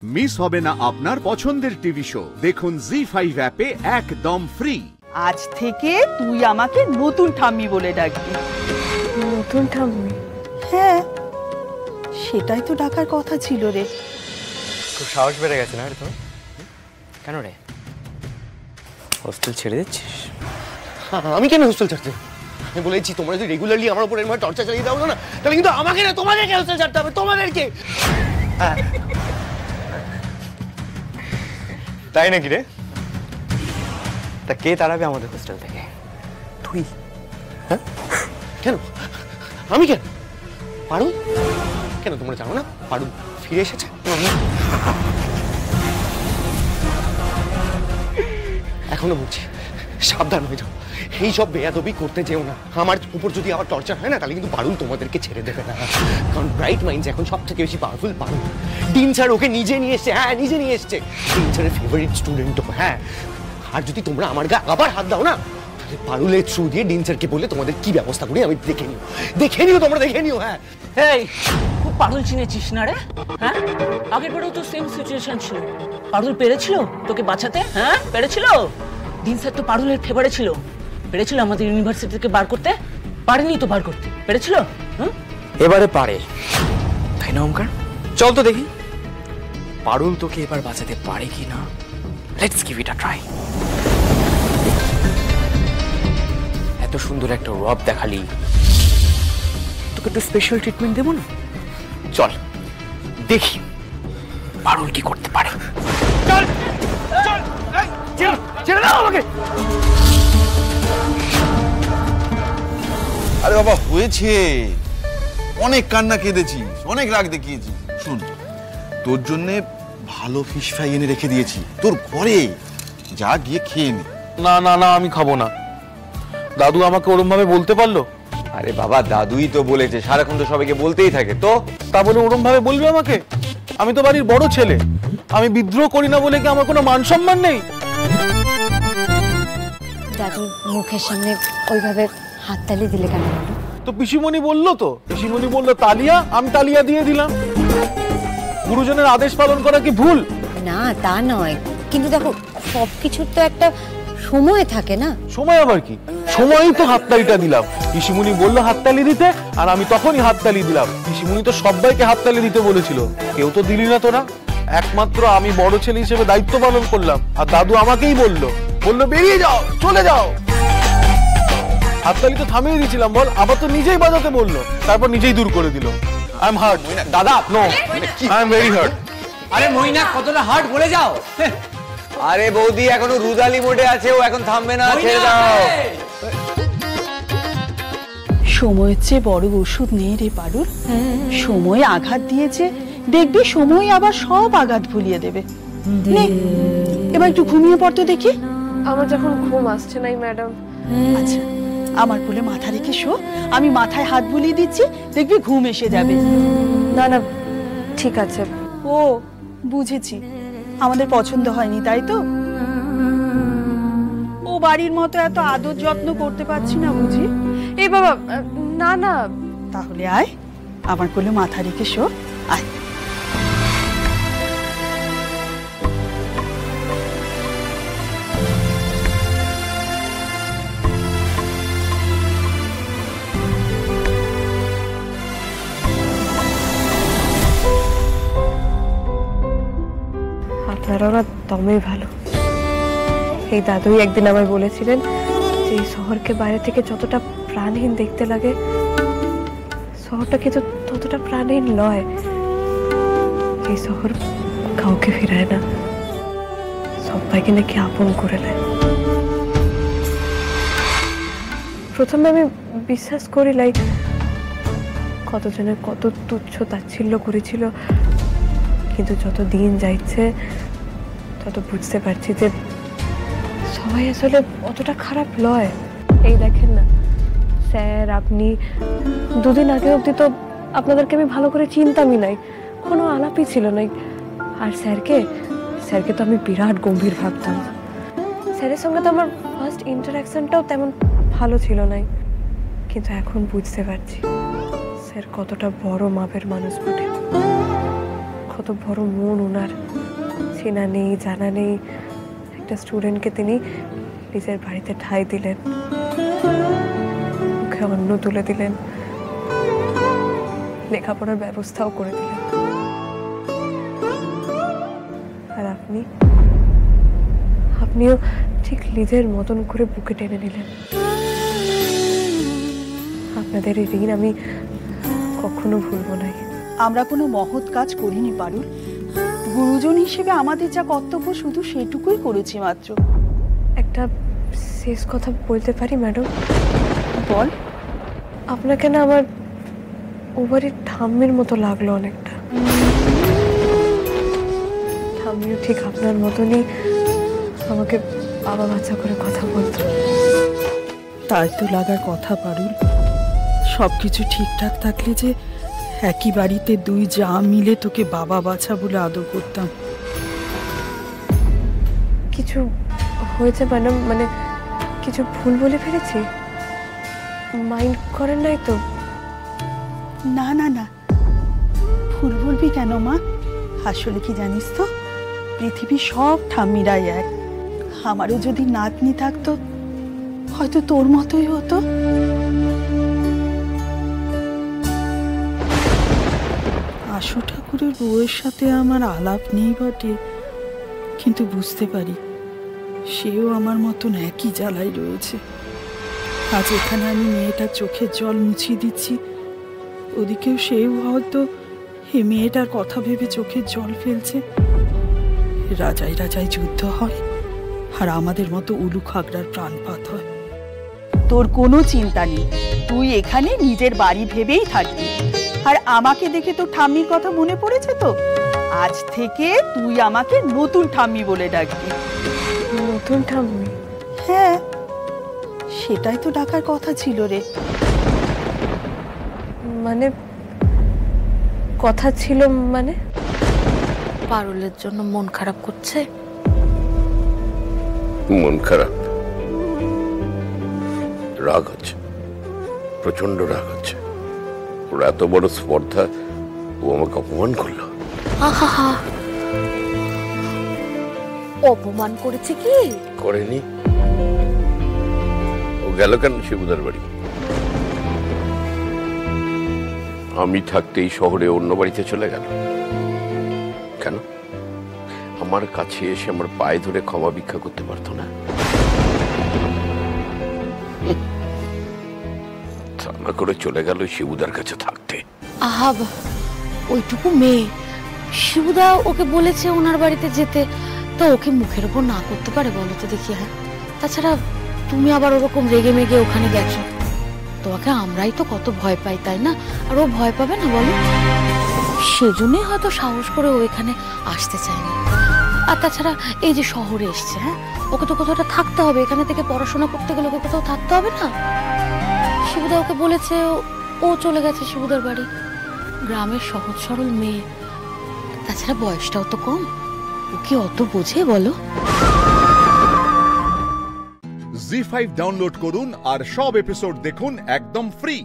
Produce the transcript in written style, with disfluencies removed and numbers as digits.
Miss হবে না আপনার পছন্দের টিভি শো। দেখুন জি5 অ্যাপে একদম ফ্রি। আজ থেকে তুই আমাকে নতুন ঠাম্মি বলে ডাকবি। নতুন ঠাম্মি? হ্যাঁ, সেটাই তো ডাকার কথা ছিল রে। খুব সাহস বেড়ে গেছে না রে তোর? কেন রে হোস্টেল ছেড়ে দিচ্ছিস? আমি কেন হোস্টেল ছাড়তে? আমি বলেছি তোমরা যদি রেগুলারলি আমার উপর এরকম টর্চার চালিয়ে দাও না, তাহলে কিন্তু আমাকে না তোমাদেরকে হোস্টেল ছাড়তে হবে, তোমাদেরকে। তাই নাকি রে? তা কে তাড়াবে আমাদের হোস্টেল থেকে? তুই? হ্যাঁ কেন? আমি কেন? পারুল কেন? তোমরা জানো না পারুল ফিরে এসেছে? এখনো বলছি সাবধান হয়ে যাও, এই সব বেয়াদবি করতে যেও না। আমার উপর যদি আবার টর্চার হয় না, তাহলে কিন্তু পারুল তোমাদেরকে ছেড়ে দেবে না। কারণ ব্রাইট মাইন্ডস এখন সব থেকে বেশি পাওয়ারফুল পারুল। ডিন স্যার ওকে নিজে নিয়ে এসছে। হ্যাঁ, নিজে নিয়ে এসছে। ডিন স্যারের ফেভারিট স্টুডেন্ট। হ্যাঁ, আর যদি তোমরা আমার গায়ে আবার হাত দাও না, তাহলে পারুলের থ্রু দিয়ে ডিন স্যারকে বলে তোমাদের কি ব্যবস্থা করি আমি দেখে নিও, তোমরা দেখে নিও। হ্যাঁ, এই খুব পারুল চিনেছিস না রে? হ্যাঁ, আগের বারেও তো সেম সিচুয়েশন ছিল। পারুল পেরেছিল তোকে বাঁচাতে? হ্যাঁ পেরেছিল। দিন স্যার তো পারুলের ফেভারে ছিল। পেরেছিল আমাদের ইউনিভার্সিটি থেকে বার করতে? পারেনি তো বার করতে। পেরেছিল? এবারে পারে, তাই না ওমকার? চল তো দেখি পারুল তোকে এবার বাঁচাতে পারে কি না। Let's give it a try. এত সুন্দর একটা রব দেখালি, তোকে একটু স্পেশাল ট্রিটমেন্ট দেবো না? চল দেখি পারুল কি করতে পারে। চল চল, ছেড়ে দাও আমাকে। আরে বাবা হয়েছে, অনেক কান্না কেঁদেছিস, অনেক রাগ দেখিয়েছিস। শুন, তোর জন্য ভালো ফিশ ফ্রাই এনে রেখে দিয়েছি তোর ঘরে, যা গিয়ে খেয়ে নে। না না না, আমি খাবো না। দাদু আমাকে ওরম ভাবে বলতে পারলো? আরে বাবা দাদুই তো বলেছে, সারাক্ষণ তো সবাইকে বলতেই থাকে। তো তা বলে ওরম ভাবে বলবে আমাকে? আমি তো বাড়ির বড় ছেলে, আমি বিদ্রোহ করি না বলে কি আমার কোনো মান সম্মান নেই? দাদুর মুখের সামনে ওইভাবে হাততালি দিলে কেন? তো পিসিমণি বললো, তো পিসিমণি বললো তালিয়া, আমি তালিয়া দিয়ে দিলাম। গুরুজনের আদেশ পালন করা কি ভুল? না তা নয়, কিন্তু দেখো সবকিছুর তো একটা সময় থাকে না। সময় আবার কি? সময়ই তো হাততালিটা দিলাম। পিসিমণি বললো হাততালি দিতে, আর আমি তখনই হাততালি দিলাম। পিসিমণি তো সবাইকে হাততালি দিতে বলেছিল, কেউ তো দিলি না তোরা। একমাত্র আমি বড় ছেলে হিসেবে দায়িত্ব পালন করলাম, আর দাদু আমাকেই বললো বেরিয়ে যাও, চলে যাও। হাততালি তো থামিয়ে দিয়েছিলাম বল, আবার তো নিজেই বাজাতে বললো, তারপর নিজেই দূর করে দিল। আই এম হার্ট দাদা। No, I am very hurt. আরে মইনা কতটা হার্ট বলে যাও। আরে বৌদি এখনো রুদালি মোডে আছে, ও এখন থামবে না, ছেড়ে দাও। সময়ের চেয়ে বড় ওষুধ নেই রে পারুল। সময় আঘাত দিয়েছে, দেখবি সময় আবার সব আঘাত ভুলিয়ে দেবে। নে এবার একটু ঘুমিয়ে পড়তে দেখি। আমার যখন ঘুম আসছে না ম্যাডাম। আচ্ছা, আমার কোলে মাথা রেখে শো, আমি মাথায় হাত বুলিয়ে দিচ্ছি, দেখবি ঘুম এসে যাবে। না না ঠিক আছে। ও বুঝেছি, আমাদের পছন্দ হয়নি তাই তো? ও বাড়ির মতো এত আদর যত্ন করতে পারছি না বুঝি? এই বাবা না না। তাহলে আয়, আমার কোলে মাথা রেখে শো, আয়। আপনারা ওরা দমে ভালো। এই দাদুই একদিন আমায় বলেছিলেন যে এই শহরকে বাইরে থেকে যতটা প্রাণহীন দেখতে লাগে, শহরটা কিন্তু ততটা প্রাণহীন নয়। এই শহর কাউকে ফিরায় না, সবাইকে নাকি আপন করে নেয়। প্রথমে আমি বিশ্বাস করি লাই, কতজনের কত তুচ্ছ তাচ্ছিল্য করেছিল, কিন্তু যত দিন যাচ্ছে তত বুঝতে পারছি যে সবাই আসলে অতটা খারাপ নয়। এই দেখেন না স্যার, আপনি দুদিন আগে অবধি তো আপনাদেরকে আমি ভালো করে চিনতামই নাই, কোনো আলাপই ছিল নাই। আর স্যারকে তো আমি বিরাট গম্ভীর ভাবতাম। স্যারের সঙ্গে তো আমার ফার্স্ট ইন্টারাকশনটাও তেমন ভালো ছিল নাই, কিন্তু এখন বুঝতে পারছি স্যার কতটা বড় মাপের মানুষ বটে, কত বড় মন ওনার। চেনা নেই, জানা নেই একটা স্টুডেন্টকে তিনি নিজের বাড়িতে ঠাঁই দিলেন, মুখে অন্ন তুলে দিলেন, লেখাপড়ার ব্যবস্থাও করে দিলেন। আর আপনিও ঠিক নিজের মতন করে বুকে টেনে নিলেন। আপনাদের এই ঋণ আমি কখনো ভুলবো না। আমরা কোনো মহৎ কাজ করিনি পারুল, গুরুজন হিসেবে আমাদের যা কর্তব্য শুধু সেটুকুই করেছি মাত্র। একটা শেষ কথা বলতে পারি ম্যাডাম? বল। আপনাকে না আমার ও বাড়ির ঠাম্মির মতো লাগলো অনেকটা। ঠাম্মিও ঠিক আপনার মতনই আমাকে বাবা বাচ্চা করে কথা বলতো। তাই তো লাগার কথা পারুল, সবকিছু ঠিকঠাক থাকলে যে একই বাড়িতে দুই যা মিলে তোকে বাবা বাছা বলে আদর করতাম। কিছু হয়েছে ম্যাডাম? মানে কিছু ভুল বলে ফেলেছি? মাইন্ড করেন নাই তো? না না না, ভুল বলবি কেন মা? আসলে কি জানিস তো, পৃথিবীর সব ঠাম্মিরাই এক। আমারও যদি নাতনি থাকতো হয়তো তোর মতোই হতো। আশু ঠাকুরের বউয়ের সাথে আমার আলাপ নেই বটে, কিন্তু বুঝতে পারি সেও আমার মতন একই জ্বালায় রয়েছে। আজ এখানে আমি মেয়েটার চোখের জল মুছিয়ে দিচ্ছি, ওদিকেও সেও হয়তো এই মেয়েটার কথা ভেবে চোখের জল ফেলছে। রাজায় রাজায় যুদ্ধ হয় আর আমাদের মতো উলু খাগড়ার প্রাণপাত হয়। তোর কোনো চিন্তা নেই, তুই এখানে নিজের বাড়ি ভেবেই থাকবি। আর আমাকে দেখে তোর ঠাম্মির কথা মনে পড়েছে তো? আজ থেকে তুই আমাকে নতুন ঠাম্মি বলে ডাকবি। নতুন ঠাম্মি? হ্যাঁ, সেটাই তো ডাকার কথা ছিল রে। মানে কথা ছিল মানে? পারুলের জন্য মন খারাপ করছে? মন খারাপ, রাগ হচ্ছে, প্রচন্ড রাগ হচ্ছে। ওর এত বড় স্পর্ধা, ও আমাকে অপমান করলো। আহা, অপমান করেছে কি? করেনি। ও গেল কেন শিবুদার বাড়ি? আমি থাকতে এই শহরে অন্য বাড়িতে চলে গেল কেন? আমার কাছে এসে আমার পায়ে ধরে ক্ষমা ভিক্ষা করতে পারতো না? তা করে চলে গেল শিবুদার কাছে থাকতে। আহা, ওইটুকু মেয়ে, শিবুদা ওকে বলেছে ওনার বাড়িতে যেতে, তো ওকে মুখের উপর না করতে পারে বলো তো দেখি? হ্যাঁ, তাছাড়া তুমি আবার ওরকম রেগে মেগে ওখানে গেছো, তোমাকে আমরাই তো কত ভয় পাই, তাই না? আর ও ভয় পাবে না বলো? সেজন্যই হয়তো সাহস করে ও এখানে আসতে চায়নি। আর তাছাড়া এই যে শহরে এসছে, হ্যাঁ, ওকে তো কোথাও থাকতে হবে। এখানে থেকে পড়াশোনা করতে গেলে ওকে কোথাও থাকতে হবে না? শিবুদা ওকে বলেছে, ও চলে গেছে শিবুদার বাড়ি। গ্রামের সহজ সরল মেয়ে, তাছাড়া বয়সটাও তো কম, ও কি অত বোঝে বলো? জি5 ডাউনলোড করুন আর সব এপিসোড দেখুন একদম ফ্রি।